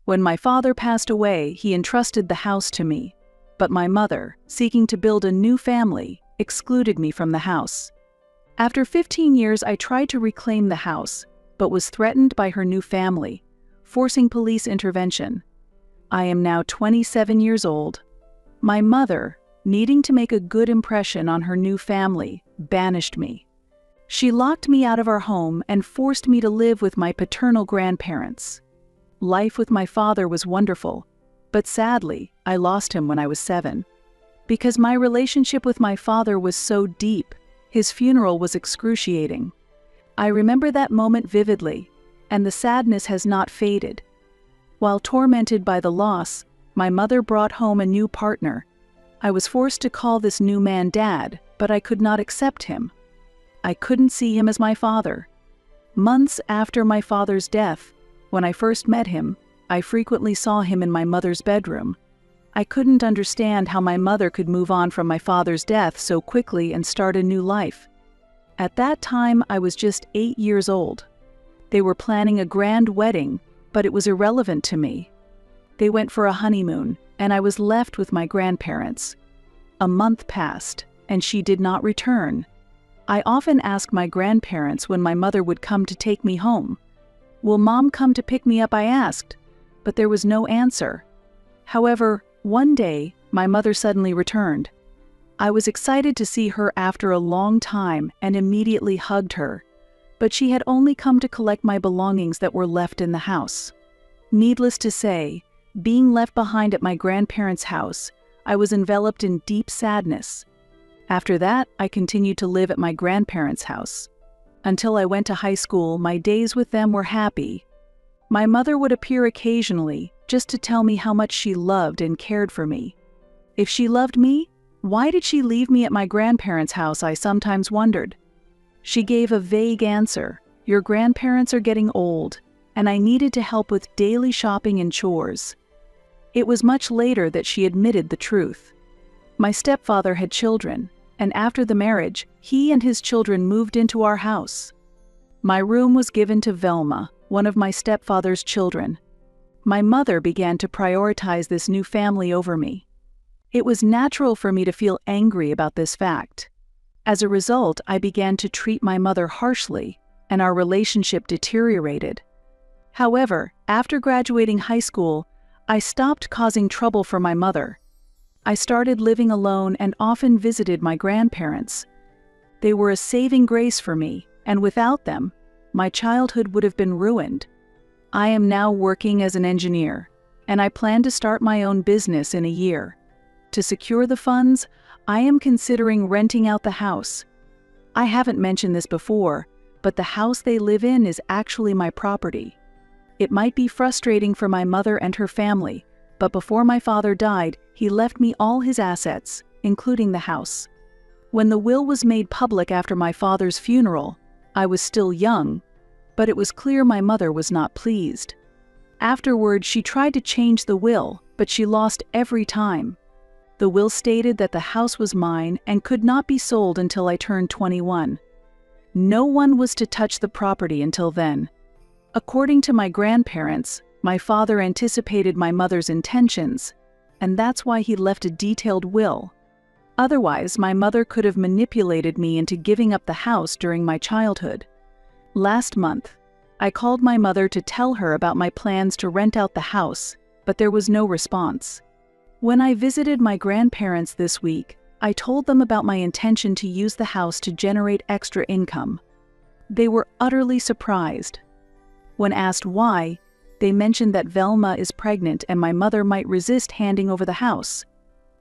When my father passed away, he entrusted the house to me, but my mother, seeking to build a new family, excluded me from the house. After 15 years, I tried to reclaim the house, but was threatened by her new family, forcing police intervention. I am now 27 years old. My mother, needing to make a good impression on her new family, banished me. She locked me out of our home and forced me to live with my paternal grandparents. Life with my father was wonderful, but sadly, I lost him when I was 7. Because my relationship with my father was so deep, his funeral was excruciating. I remember that moment vividly, and the sadness has not faded. While tormented by the loss, my mother brought home a new partner. I was forced to call this new man Dad, but I could not accept him. I couldn't see him as my father. Months after my father's death, when I first met him, I frequently saw him in my mother's bedroom. I couldn't understand how my mother could move on from my father's death so quickly and start a new life. At that time, I was just 8 years old. They were planning a grand wedding, but it was irrelevant to me. They went for a honeymoon, and I was left with my grandparents. A month passed, and she did not return. I often asked my grandparents when my mother would come to take me home. "Will Mom come to pick me up?" I asked, but there was no answer. However, one day, my mother suddenly returned. I was excited to see her after a long time and immediately hugged her, but she had only come to collect my belongings that were left in the house. Needless to say, being left behind at my grandparents' house, I was enveloped in deep sadness. After that, I continued to live at my grandparents' house. Until I went to high school, my days with them were happy. My mother would appear occasionally, just to tell me how much she loved and cared for me. If she loved me, why did she leave me at my grandparents' house, I sometimes wondered. She gave a vague answer: "Your grandparents are getting old, and I needed to help with daily shopping and chores." It was much later that she admitted the truth. My stepfather had children, and after the marriage, he and his children moved into our house. My room was given to Velma, one of my stepfather's children. My mother began to prioritize this new family over me. It was natural for me to feel angry about this fact. As a result, I began to treat my mother harshly, and our relationship deteriorated. However, after graduating high school, I stopped causing trouble for my mother. I started living alone and often visited my grandparents. They were a saving grace for me, and without them, my childhood would have been ruined. I am now working as an engineer, and I plan to start my own business in a year. To secure the funds, I am considering renting out the house. I haven't mentioned this before, but the house they live in is actually my property. It might be frustrating for my mother and her family, but before my father died, he left me all his assets, including the house. When the will was made public after my father's funeral, I was still young, but it was clear my mother was not pleased. Afterward, she tried to change the will, but she lost every time. The will stated that the house was mine and could not be sold until I turned 21. No one was to touch the property until then. According to my grandparents, my father anticipated my mother's intentions, and that's why he left a detailed will. Otherwise, my mother could have manipulated me into giving up the house during my childhood. Last month, I called my mother to tell her about my plans to rent out the house, but there was no response. When I visited my grandparents this week, I told them about my intention to use the house to generate extra income. They were utterly surprised. When asked why, they mentioned that Velma is pregnant and my mother might resist handing over the house.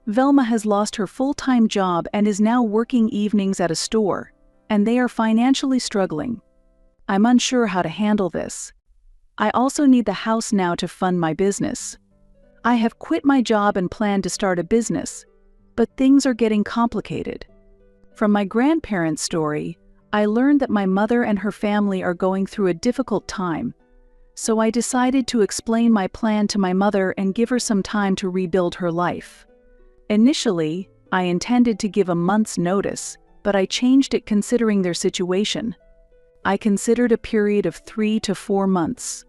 Velma has lost her full-time job and is now working evenings at a store, and they are financially struggling. I'm unsure how to handle this. I also need the house now to fund my business. I have quit my job and plan to start a business, but things are getting complicated. From my grandparents' story, I learned that my mother and her family are going through a difficult time. So I decided to explain my plan to my mother and give her some time to rebuild her life. Initially, I intended to give a month's notice, but I changed it considering their situation. I considered a period of 3 to 4 months.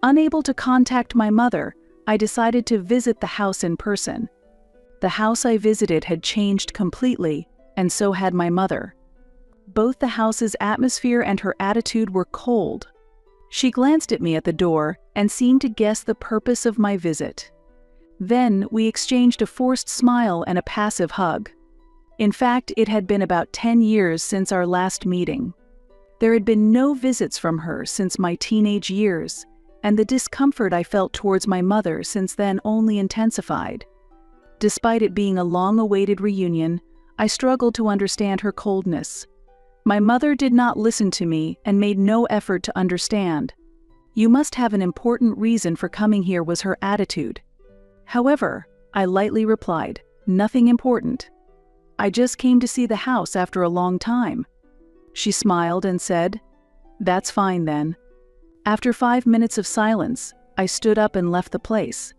Unable to contact my mother, I decided to visit the house in person. The house I visited had changed completely, and so had my mother. Both the house's atmosphere and her attitude were cold. She glanced at me at the door and seemed to guess the purpose of my visit. Then we exchanged a forced smile and a passive hug. In fact, it had been about 10 years since our last meeting. There had been no visits from her since my teenage years, and the discomfort I felt towards my mother since then only intensified. Despite it being a long-awaited reunion, I struggled to understand her coldness. My mother did not listen to me and made no effort to understand. "You must have an important reason for coming here," was her attitude. However, I lightly replied, "Nothing important. I just came to see the house after a long time." She smiled and said, "That's fine then." After 5 minutes of silence, I stood up and left the place.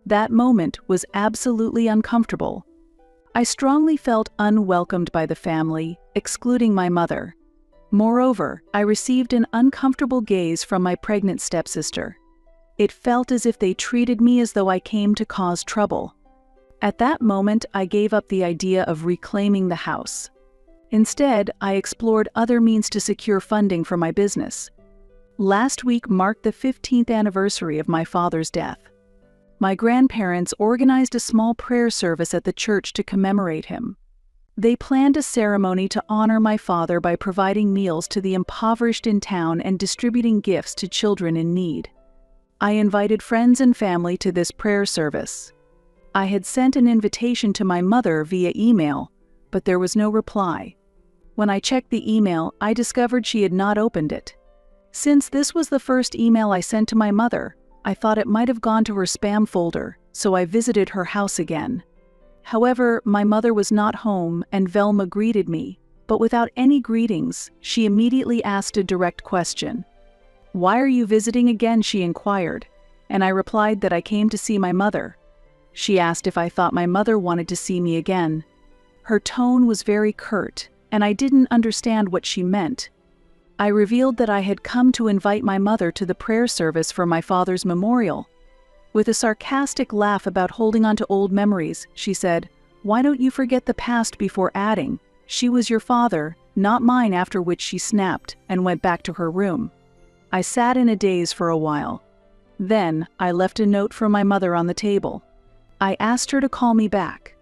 That moment was absolutely uncomfortable. I strongly felt unwelcomed by the family, excluding my mother. Moreover, I received an uncomfortable gaze from my pregnant stepsister. It felt as if they treated me as though I came to cause trouble. At that moment, I gave up the idea of reclaiming the house. Instead, I explored other means to secure funding for my business. Last week marked the 15th anniversary of my father's death. My grandparents organized a small prayer service at the church to commemorate him. They planned a ceremony to honor my father by providing meals to the impoverished in town and distributing gifts to children in need. I invited friends and family to this prayer service. I had sent an invitation to my mother via email, but there was no reply. When I checked the email, I discovered she had not opened it. Since this was the first email I sent to my mother, I thought it might have gone to her spam folder, so I visited her house again. However, my mother was not home and Velma greeted me, but without any greetings, she immediately asked a direct question. "Why are you visiting again?" she inquired, and I replied that I came to see my mother. She asked if I thought my mother wanted to see me again. Her tone was very curt, and I didn't understand what she meant. I revealed that I had come to invite my mother to the prayer service for my father's memorial. With a sarcastic laugh about holding on to old memories, she said, "Why don't you forget the past?" before adding, "She was your father, not mine," after which she snapped and went back to her room. I sat in a daze for a while. Then, I left a note for my mother on the table. I asked her to call me back.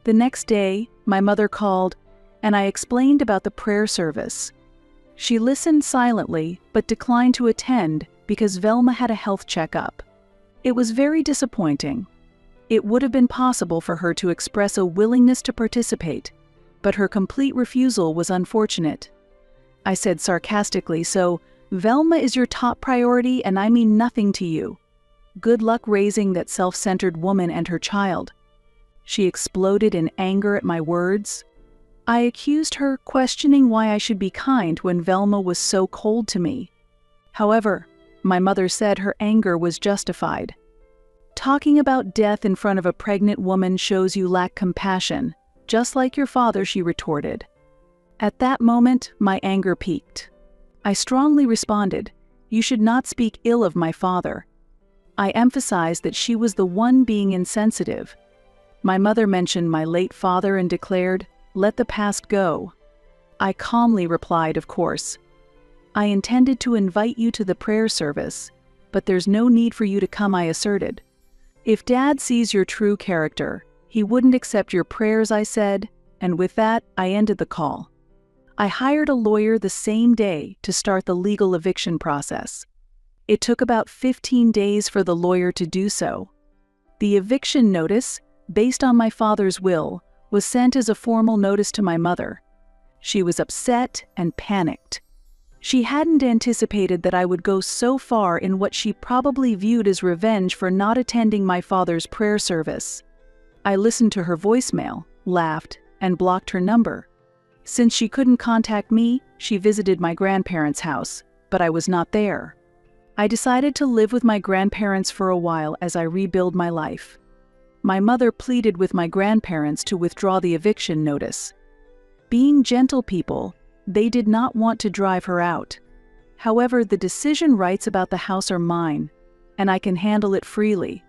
The next day, my mother called, and I explained about the prayer service. She listened silently, but declined to attend because Velma had a health checkup. It was very disappointing. It would have been possible for her to express a willingness to participate, but her complete refusal was unfortunate. I said sarcastically, "So, Velma is your top priority and I mean nothing to you. Good luck raising that self-centered woman and her child." She exploded in anger at my words. I accused her, questioning why I should be kind when Velma was so cold to me. However, my mother said her anger was justified. "Talking about death in front of a pregnant woman shows you lack compassion, just like your father," she retorted. At that moment, my anger peaked. I strongly responded, "You should not speak ill of my father." I emphasized that she was the one being insensitive. My mother mentioned my late father and declared, "Let the past go." I calmly replied, "Of course. I intended to invite you to the prayer service, but there's no need for you to come," I asserted. "If Dad sees your true character, he wouldn't accept your prayers," I said, and with that, I ended the call. I hired a lawyer the same day to start the legal eviction process. It took about 15 days for the lawyer to do so. The eviction notice, based on my father's will, was sent as a formal notice to my mother. She was upset and panicked. She hadn't anticipated that I would go so far in what she probably viewed as revenge for not attending my father's prayer service. I listened to her voicemail, laughed, and blocked her number. Since she couldn't contact me, she visited my grandparents' house, but I was not there. I decided to live with my grandparents for a while as I rebuild my life. My mother pleaded with my grandparents to withdraw the eviction notice. Being gentle people, they did not want to drive her out. However, the decision rights about the house are mine, and I can handle it freely.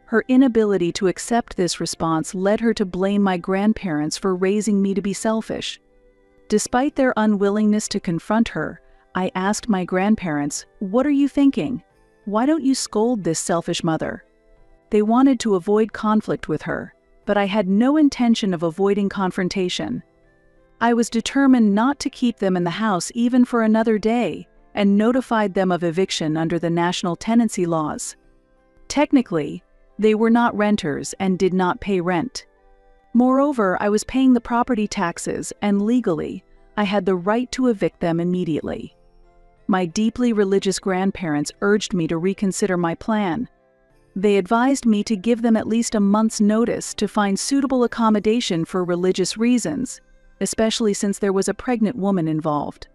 Her inability to accept this response led her to blame my grandparents for raising me to be selfish. Despite their unwillingness to confront her, I asked my grandparents, "What are you thinking? Why don't you scold this selfish mother?" They wanted to avoid conflict with her, but I had no intention of avoiding confrontation. I was determined not to keep them in the house even for another day, and notified them of eviction under the national tenancy laws. Technically, they were not renters and did not pay rent. Moreover, I was paying the property taxes, and legally, I had the right to evict them immediately. My deeply religious grandparents urged me to reconsider my plan. They advised me to give them at least a month's notice to find suitable accommodation for religious reasons, especially since there was a pregnant woman involved.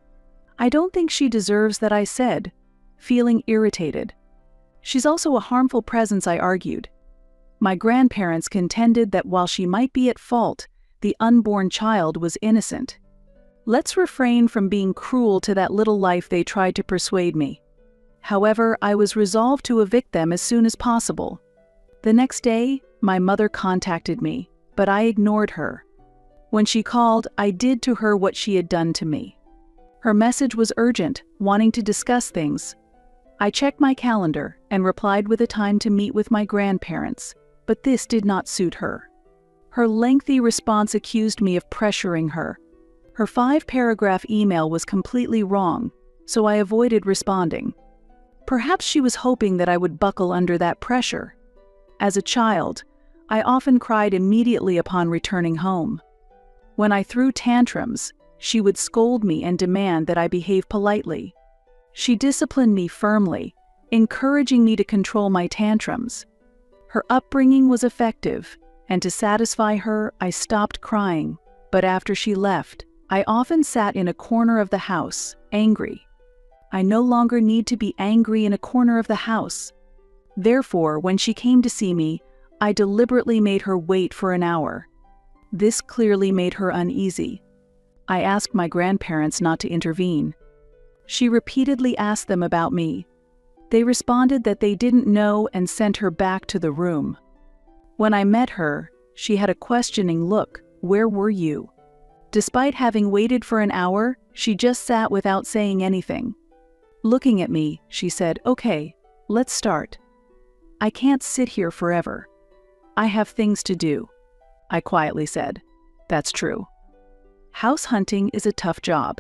"I don't think she deserves that," I said, feeling irritated. "She's also a harmful presence," I argued. My grandparents contended that while she might be at fault, the unborn child was innocent. "Let's refrain from being cruel to that little life," they tried to persuade me. However, I was resolved to evict them as soon as possible. The next day, my mother contacted me, but I ignored her. When she called, I did to her what she had done to me. Her message was urgent, wanting to discuss things. I checked my calendar and replied with a time to meet with my grandparents, but this did not suit her. Her lengthy response accused me of pressuring her. Her 5-paragraph email was completely wrong, so I avoided responding. Perhaps she was hoping that I would buckle under that pressure. As a child, I often cried immediately upon returning home. When I threw tantrums, she would scold me and demand that I behave politely. She disciplined me firmly, encouraging me to control my tantrums. Her upbringing was effective, and to satisfy her, I stopped crying. But after she left, I often sat in a corner of the house, angry. I no longer need to be angry in a corner of the house. Therefore, when she came to see me, I deliberately made her wait for an hour. This clearly made her uneasy. I asked my grandparents not to intervene. She repeatedly asked them about me. They responded that they didn't know and sent her back to the room. When I met her, she had a questioning look. "Where were you?" Despite having waited for an hour, she just sat without saying anything. Looking at me, she said, "Okay, let's start. I can't sit here forever. I have things to do." I quietly said, "That's true." "House hunting is a tough job."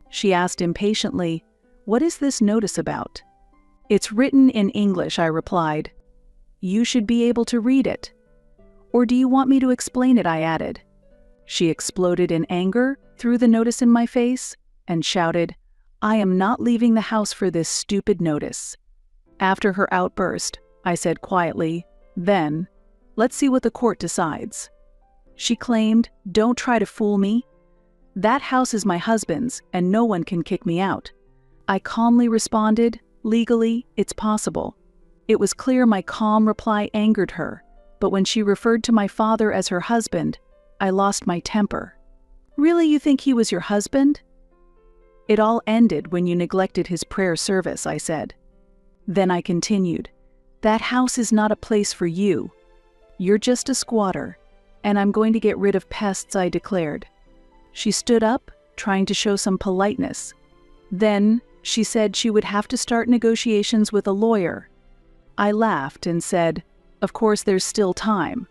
She asked impatiently, "What is this notice about?" "It's written in English," I replied. "You should be able to read it." "Or do you want me to explain it?" I added. She exploded in anger, threw the notice in my face, and shouted, "I am not leaving the house for this stupid notice." After her outburst, I said quietly, "Then, let's see what the court decides." She claimed, "Don't try to fool me. That house is my husband's, and no one can kick me out." I calmly responded, "Legally, it's possible." It was clear my calm reply angered her, but when she referred to my father as her husband, I lost my temper. "Really, you think he was your husband?" "It all ended when you neglected his prayer service," I said. Then I continued, "That house is not a place for you. You're just a squatter, and I'm going to get rid of pests," I declared. She stood up, trying to show some politeness. Then she said she would have to start negotiations with a lawyer. I laughed and said, "Of course there's still time.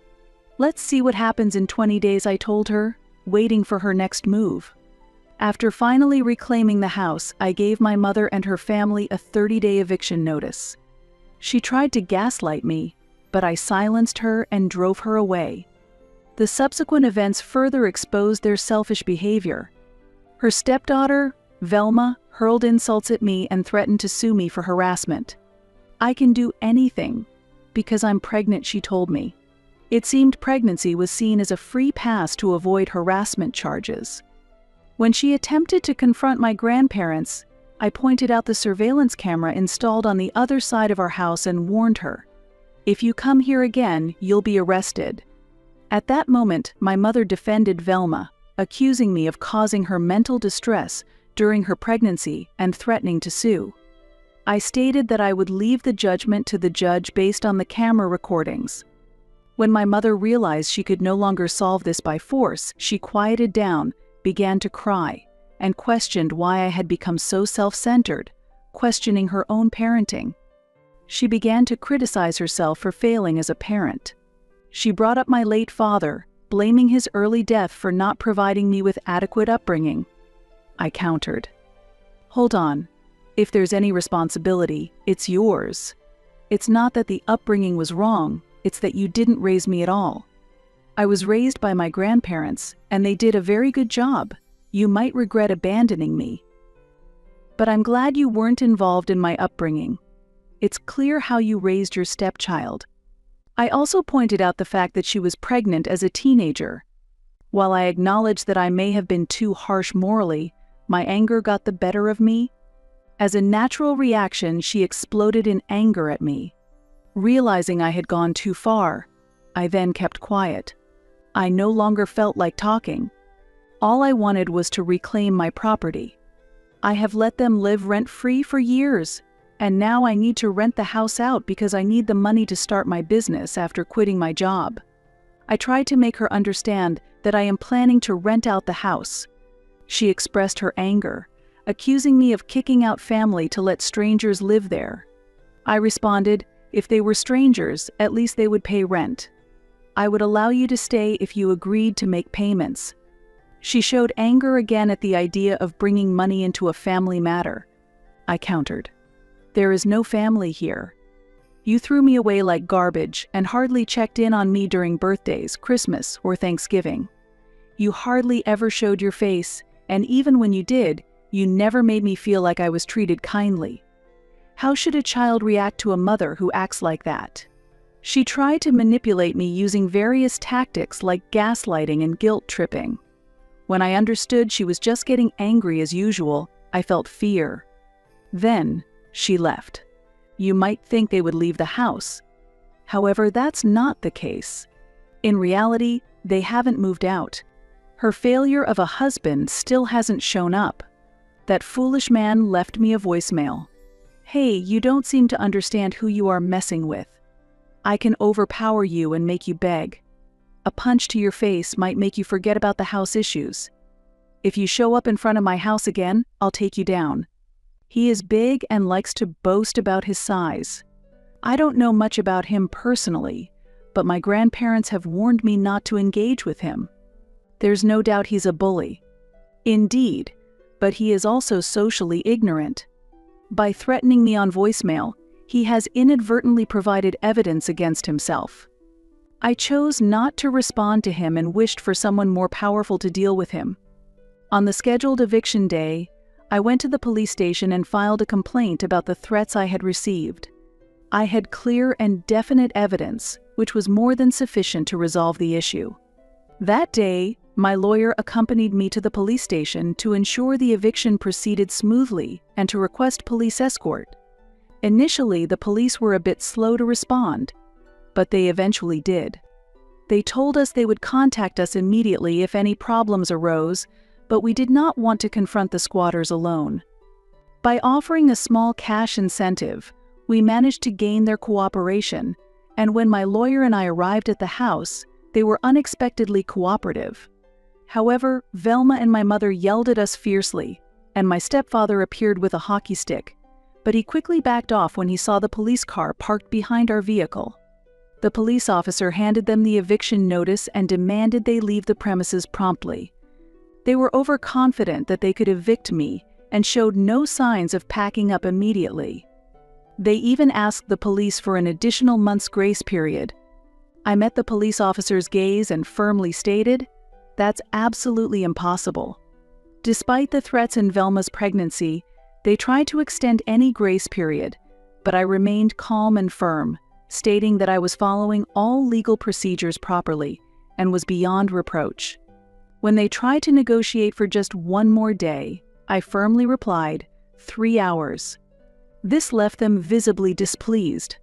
Let's see what happens in 20 days, I told her, waiting for her next move. After finally reclaiming the house, I gave my mother and her family a 30-day eviction notice. She tried to gaslight me, but I silenced her and drove her away. The subsequent events further exposed their selfish behavior. Her stepdaughter, Velma, hurled insults at me and threatened to sue me for harassment. "I can do anything because I'm pregnant," she told me. It seemed pregnancy was seen as a free pass to avoid harassment charges. When she attempted to confront my grandparents, I pointed out the surveillance camera installed on the other side of our house and warned her, "If you come here again, you'll be arrested." At that moment, my mother defended Velma, accusing me of causing her mental distress during her pregnancy and threatening to sue. I stated that I would leave the judgment to the judge based on the camera recordings. When my mother realized she could no longer solve this by force, she quieted down, began to cry, and questioned why I had become so self-centered, questioning her own parenting. She began to criticize herself for failing as a parent. She brought up my late father, blaming his early death for not providing me with adequate upbringing. I countered. Hold on. If there's any responsibility, it's yours. It's not that the upbringing was wrong, it's that you didn't raise me at all. I was raised by my grandparents, and they did a very good job. You might regret abandoning me. But I'm glad you weren't involved in my upbringing. It's clear how you raised your stepchild. I also pointed out the fact that she was pregnant as a teenager. While I acknowledged that I may have been too harsh morally, my anger got the better of me. As a natural reaction, she exploded in anger at me. Realizing I had gone too far, I then kept quiet. I no longer felt like talking. All I wanted was to reclaim my property. I have let them live rent-free for years, and now I need to rent the house out because I need the money to start my business after quitting my job. I tried to make her understand that I am planning to rent out the house. She expressed her anger, accusing me of kicking out family to let strangers live there. I responded, if they were strangers, at least they would pay rent. I would allow you to stay if you agreed to make payments. She showed anger again at the idea of bringing money into a family matter. I countered. There is no family here. You threw me away like garbage and hardly checked in on me during birthdays, Christmas, or Thanksgiving. You hardly ever showed your face, and even when you did, you never made me feel like I was treated kindly. How should a child react to a mother who acts like that? She tried to manipulate me using various tactics like gaslighting and guilt tripping. When I understood she was just getting angry as usual, I felt fear. Then, she left. You might think they would leave the house. However, that's not the case. In reality, they haven't moved out. Her failure of a husband still hasn't shown up. That foolish man left me a voicemail. Hey, you don't seem to understand who you are messing with. I can overpower you and make you beg. A punch to your face might make you forget about the house issues. If you show up in front of my house again, I'll take you down. He is big and likes to boast about his size. I don't know much about him personally, but my grandparents have warned me not to engage with him. There's no doubt he's a bully. Indeed, but he is also socially ignorant. By threatening me on voicemail, he has inadvertently provided evidence against himself. I chose not to respond to him and wished for someone more powerful to deal with him. On the scheduled eviction day, I went to the police station and filed a complaint about the threats I had received. I had clear and definite evidence, which was more than sufficient to resolve the issue. That day, my lawyer accompanied me to the police station to ensure the eviction proceeded smoothly and to request police escort. Initially, the police were a bit slow to respond, but they eventually did. They told us they would contact us immediately if any problems arose, but we did not want to confront the squatters alone. By offering a small cash incentive, we managed to gain their cooperation, and when my lawyer and I arrived at the house, they were unexpectedly cooperative. However, Velma and my mother yelled at us fiercely, and my stepfather appeared with a hockey stick, but he quickly backed off when he saw the police car parked behind our vehicle. The police officer handed them the eviction notice and demanded they leave the premises promptly. They were overconfident that they could evict me and showed no signs of packing up immediately. They even asked the police for an additional month's grace period. I met the police officer's gaze and firmly stated, "That's absolutely impossible." Despite the threats in Velma's pregnancy, they tried to extend any grace period, but I remained calm and firm, stating that I was following all legal procedures properly and was beyond reproach. When they tried to negotiate for just one more day, I firmly replied, 3 hours. This left them visibly displeased.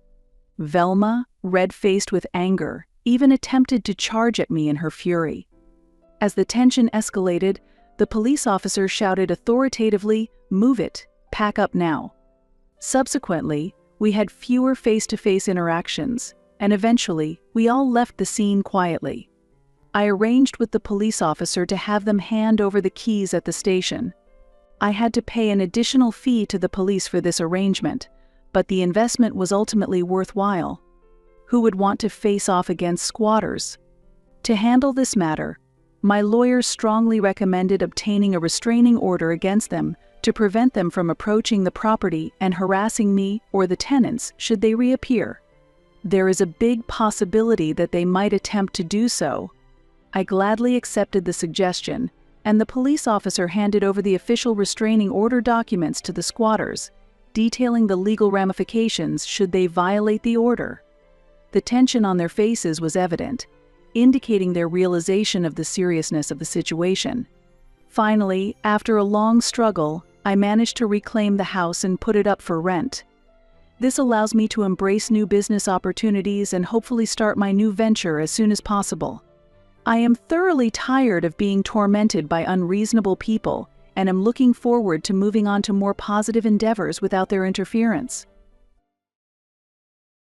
Velma, red-faced with anger, even attempted to charge at me in her fury. As the tension escalated, the police officer shouted authoritatively, "Move it, pack up now." Subsequently, we had fewer face-to-face interactions, and eventually, we all left the scene quietly. I arranged with the police officer to have them hand over the keys at the station. I had to pay an additional fee to the police for this arrangement, but the investment was ultimately worthwhile. Who would want to face off against squatters? To handle this matter, my lawyer strongly recommended obtaining a restraining order against them to prevent them from approaching the property and harassing me or the tenants should they reappear. There is a big possibility that they might attempt to do so. I gladly accepted the suggestion, and the police officer handed over the official restraining order documents to the squatters, detailing the legal ramifications should they violate the order. The tension on their faces was evident, indicating their realization of the seriousness of the situation. Finally, after a long struggle, I managed to reclaim the house and put it up for rent. This allows me to embrace new business opportunities and hopefully start my new venture as soon as possible. I am thoroughly tired of being tormented by unreasonable people and am looking forward to moving on to more positive endeavors without their interference.